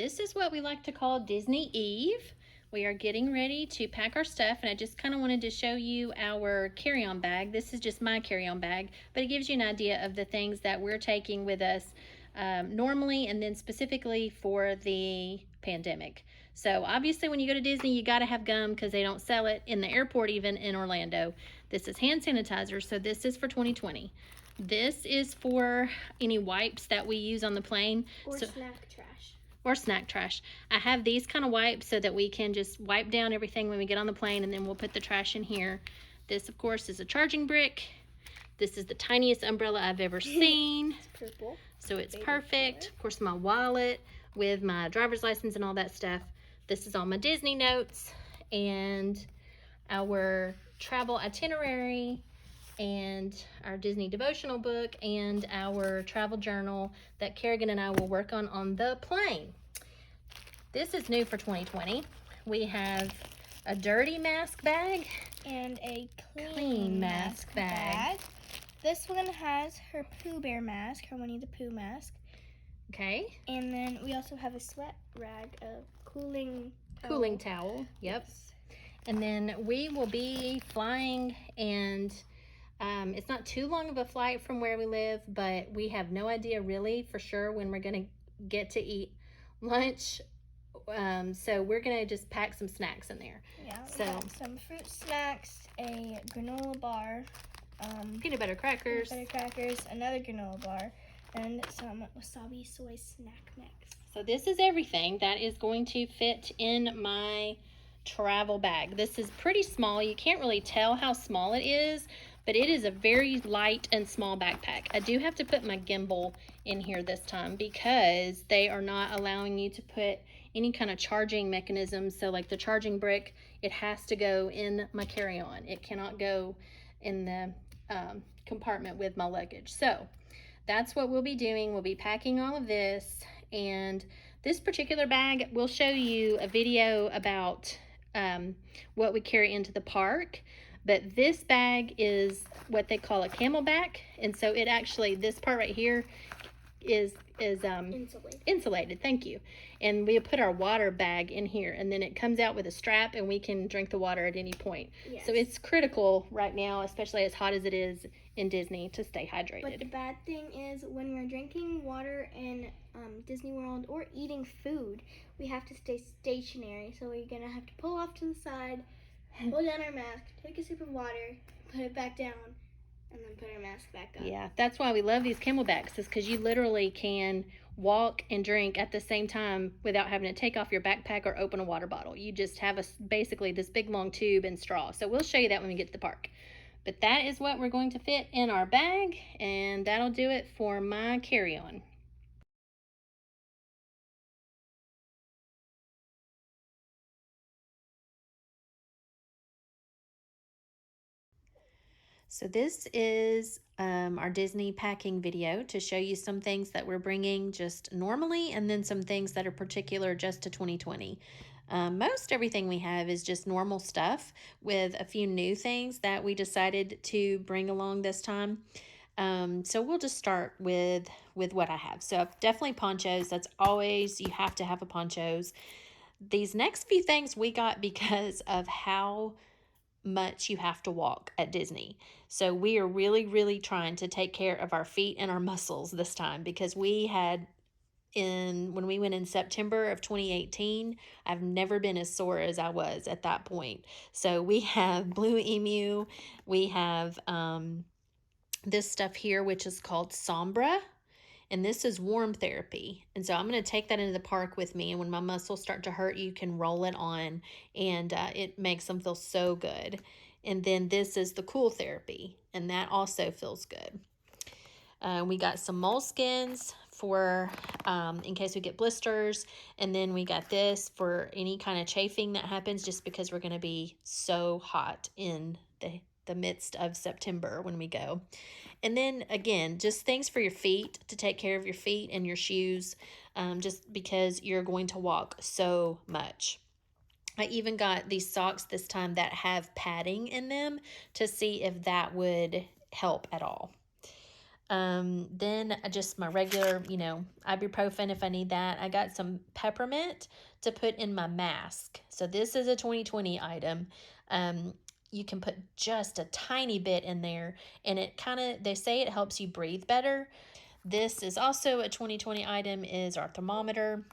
this is what we like to call Disney Eve. We are getting ready to pack our stuff, and I just kind of wanted to show you our carry-on bag. This is just my carry-on bag, but it gives you an idea of the things that we're taking with us normally and then specifically for the pandemic. So obviously when you go to Disney, you got to have gum because they don't sell it in the airport, even in Orlando. This is hand sanitizer, so this is for 2020. This is for any wipes that we use on the plane. Or snack trash. Or snack trash. I have these kind of wipes so that we can just wipe down everything when we get on the plane, and then we'll put the trash in here. This, of course, is a charging brick. This is the tiniest umbrella I've ever seen. It's purple. So it's perfect. Color. Of course, my wallet with my driver's license and all that stuff. This is all my Disney notes and our travel itinerary and our Disney devotional book and our travel journal that Kerrigan and I will work on the plane. This is new for 2020. We have a dirty mask bag and a clean mask bag. This one has her Pooh Bear mask, her Winnie the Pooh mask. Okay. And then we also have a sweat rag, a cooling towel. Yep. Yes. And then we will be flying, and it's not too long of a flight from where we live, but we have no idea really for sure when we're going to get to eat lunch. So we're going to just pack some snacks in there. Yeah, we got some fruit snacks, a granola bar, peanut butter crackers, another granola bar, and some wasabi soy snack mix. So this is everything that is going to fit in my travel bag. This is pretty small. You can't really tell how small it is, but it is a very light and small backpack. I do have to put my gimbal in here this time because they are not allowing you to put any kind of charging mechanism. So like the charging brick, it has to go in my carry-on. It cannot go in the compartment with my luggage. So that's what we'll be doing. We'll be packing all of this, and this particular bag, we'll show you a video about what we carry into the park. But this bag is what they call a camelback, and so it actually, this part right here is insulated. Thank you. And we put our water bag in here, and then it comes out with a strap, and we can drink the water at any point. Yes. So it's critical right now, especially as hot as it is in Disney, to stay hydrated. But the bad thing is when we're drinking water in Disney World or eating food, we have to stay stationary. So we're gonna have to pull off to the side, pull down our mask, take a sip of water, put it back down, and then put our mask back up. Yeah, that's why we love these camelbacks, is because you literally can walk and drink at the same time without having to take off your backpack or open a water bottle. You just have basically this big long tube and straw. So we'll show you that when we get to the park. But that is what we're going to fit in our bag, and that'll do it for my carry-on. So this is our Disney packing video to show you some things that we're bringing just normally, and then some things that are particular just to 2020. Most everything we have is just normal stuff, with a few new things that we decided to bring along this time. So we'll just start with what I have. So definitely ponchos. That's always, you have to have a ponchos. These next few things we got because of how much you have to walk at Disney. So we are really trying to take care of our feet and our muscles this time, because we had, when we went in September of 2018, I've never been as sore as I was at that point. So we have Blue Emu, we have this stuff here, which is called Sombra, and this is warm therapy. And so I'm going to take that into the park with me, and when my muscles start to hurt, you can roll it on, and it makes them feel so good. And then this is the cool therapy, and that also feels good. We got some Moleskins for in case we get blisters, and then we got this for any kind of chafing that happens, just because we're going to be so hot in the midst of September when we go. And then again, just things for your feet, to take care of your feet and your shoes, just because you're going to walk so much. I even got these socks this time that have padding in them to see if that would help at all. Then just my regular, ibuprofen if I need that. I got some peppermint to put in my mask. So this is a 2020 item. You can put just a tiny bit in there, and it they say it helps you breathe better. This is also a 2020 item, is our thermometer.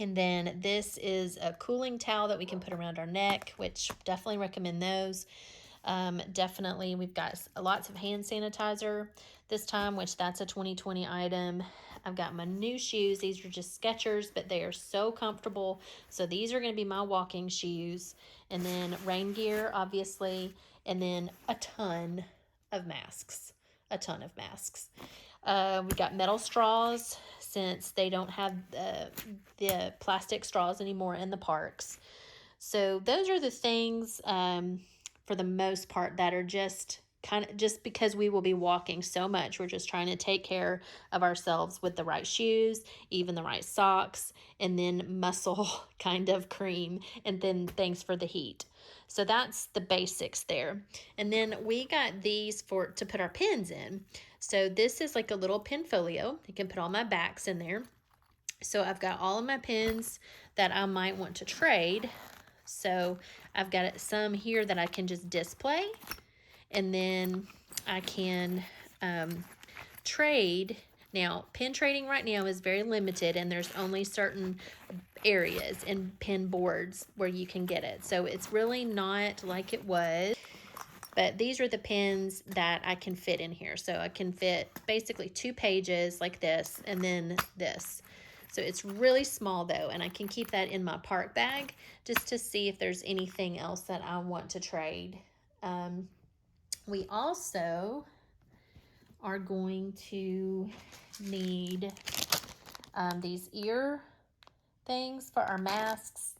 And then this is a cooling towel that we can put around our neck, which definitely recommend those. Definitely, we've got lots of hand sanitizer this time, which that's a 2020 item. I've got my new shoes. These are just Skechers, but they are so comfortable. So these are going to be my walking shoes. And then rain gear, obviously. And then a ton of masks. A ton of masks. We've got metal straws, since they don't have the plastic straws anymore in the parks. So those are the things, for the most part, that are just just because we will be walking so much. We're just trying to take care of ourselves with the right shoes, even the right socks, and then muscle kind of cream, and then things for the heat. So that's the basics there. And then we got these to put our pins in. So this is like a little pin folio. You can put all my backs in there. So I've got all of my pins that I might want to trade. So I've got some here that I can just display, and then I can trade. Now, pin trading right now is very limited, and there's only certain areas in pin boards where you can get it. So it's really not like it was. But these are the pins that I can fit in here. So I can fit basically 2 pages like this, and then this. So it's really small though, and I can keep that in my park bag just to see if there's anything else that I want to trade. We also are going to need these ear things for our masks.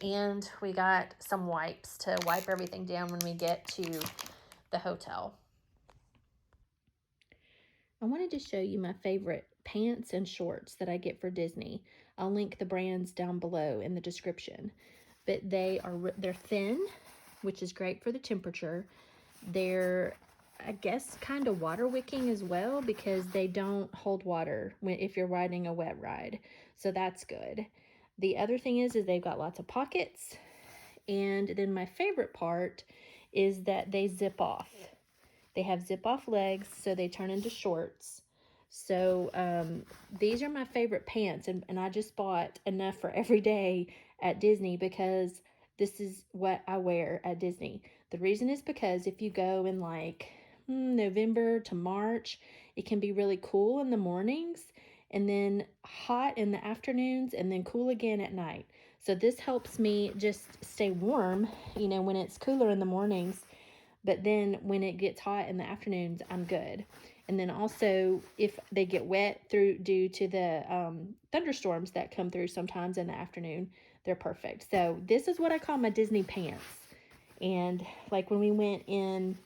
And we got some wipes to wipe everything down when we get to the hotel. I wanted to show you my favorite pants and shorts that I get for Disney. I'll link the brands down below in the description. But they're thin, which is great for the temperature. They're, I guess, kind of water wicking as well, because they don't hold water if you're riding a wet ride. So that's good. The other thing is they've got lots of pockets. And then my favorite part is that they zip off. They have zip off legs, so they turn into shorts. So these are my favorite pants, and I just bought enough for every day at Disney, because this is what I wear at Disney. The reason is because if you go in like November to March, it can be really cool in the mornings, and then hot in the afternoons, and then cool again at night. So this helps me just stay warm, when it's cooler in the mornings. But then when it gets hot in the afternoons, I'm good. And then also, if they get wet due to the thunderstorms that come through sometimes in the afternoon, they're perfect. So this is what I call my Disney pants. And like when we went in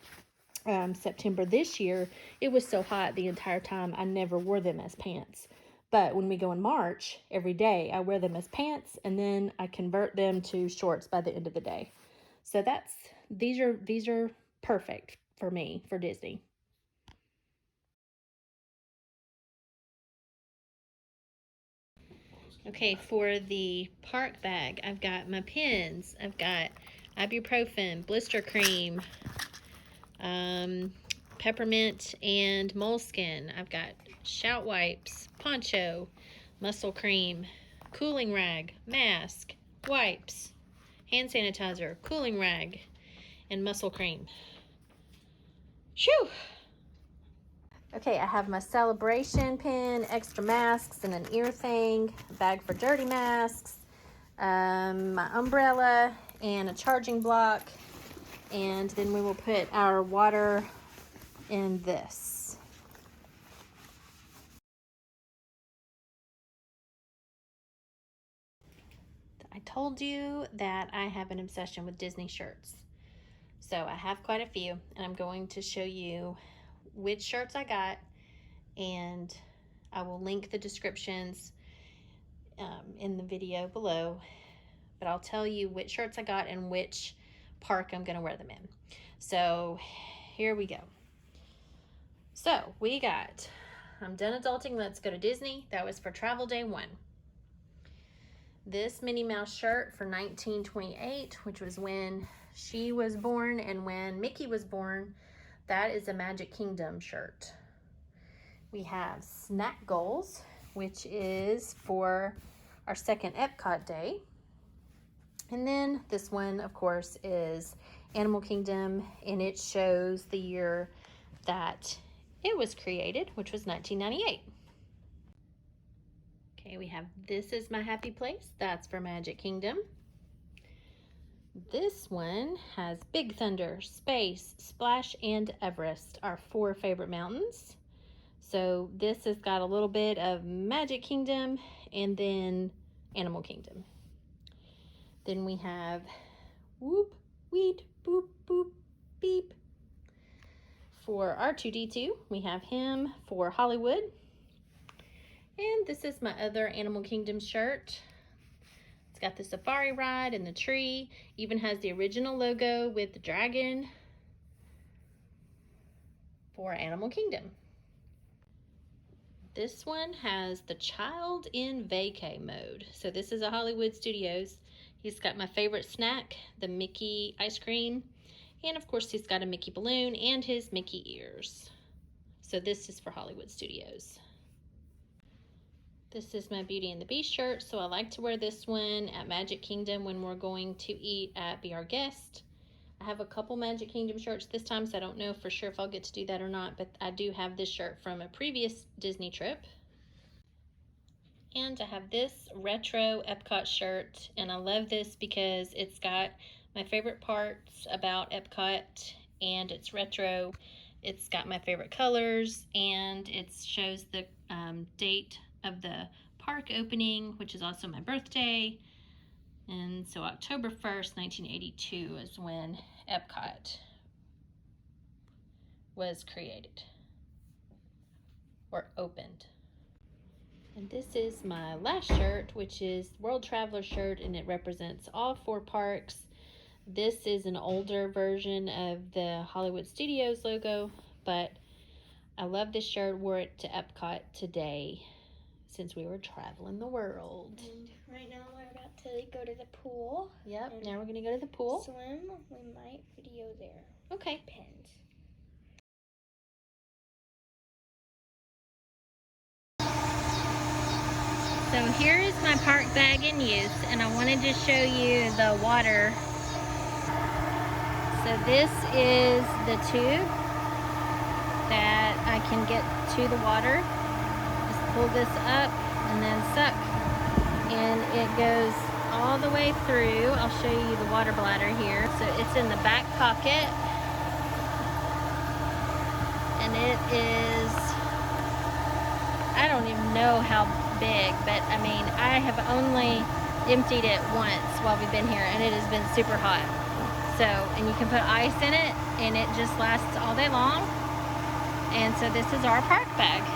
September this year, it was so hot the entire time, I never wore them as pants. But when we go in March, every day I wear them as pants, and then I convert them to shorts by the end of the day. So these are perfect for me for Disney. Okay, for the park bag, I've got my pins. I've got ibuprofen, blister cream, peppermint and Moleskin. I've got shout wipes, poncho, muscle cream, cooling rag, mask, wipes, hand sanitizer, cooling rag, and muscle cream. Shoo! Okay, I have my celebration pin, extra masks, and an ear thing, a bag for dirty masks, my umbrella, and a charging block. And then we will put our water in this. I told you that I have an obsession with Disney shirts. So I have quite a few, and I'm going to show you which shirts I got, and I will link the descriptions in the video below, but I'll tell you which shirts I got and which park I'm going to wear them in. So here we go. So we got, I'm done adulting, let's go to Disney. That was for travel day 1. This Minnie Mouse shirt for 1928, which was when she was born and when Mickey was born. That is a Magic Kingdom shirt. We have Snack Goals, which is for our second Epcot day. And then this one, of course, is Animal Kingdom, and it shows the year that it was created, which was 1998. Okay, we have This Is My Happy Place. That's for Magic Kingdom. This one has Big Thunder, Space, Splash, and Everest, our 4 favorite mountains. So this has got a little bit of Magic Kingdom and then Animal Kingdom. Then we have Whoop, Weed, Boop, Boop, Beep. For R2-D2, we have him for Hollywood. And this is my other Animal Kingdom shirt. It's got the safari ride and the tree. Even has the original logo with the dragon for Animal Kingdom. This one has the child in vacay mode. So this is a Hollywood Studios. He's got my favorite snack, the Mickey ice cream. And of course he's got a Mickey balloon and his Mickey ears. So this is for Hollywood Studios. This is my Beauty and the Beast shirt. So I like to wear this one at Magic Kingdom when we're going to eat at Be Our Guest. I have a couple Magic Kingdom shirts this time, so I don't know for sure if I'll get to do that or not, but I do have this shirt from a previous Disney trip. And I have this retro Epcot shirt, and I love this because it's got my favorite parts about Epcot, and it's retro. It's got my favorite colors, and it shows the date of the park opening, which is also my birthday. And so October 1st, 1982 is when Epcot was created or opened. And this is my last shirt, which is World Traveler shirt, and it represents all 4 parks. This is an older version of the Hollywood Studios logo, but I love this shirt. Wore it to Epcot today since we were traveling the world. And right now we're about to go to the pool. Yep, now we're going to go to the pool. Swim. We might video there. Okay. Depends. So here is my park bag in use, and I wanted to show you the water. So this is the tube that I can get to the water. Just pull this up and then suck, and it goes all the way through. I'll show you the water bladder here. So it's in the back pocket, and it is, I don't even know how big, but I mean, I have only emptied it once while we've been here, and it has been super hot. So, and you can put ice in it, and it just lasts all day long. And so this is our park bag.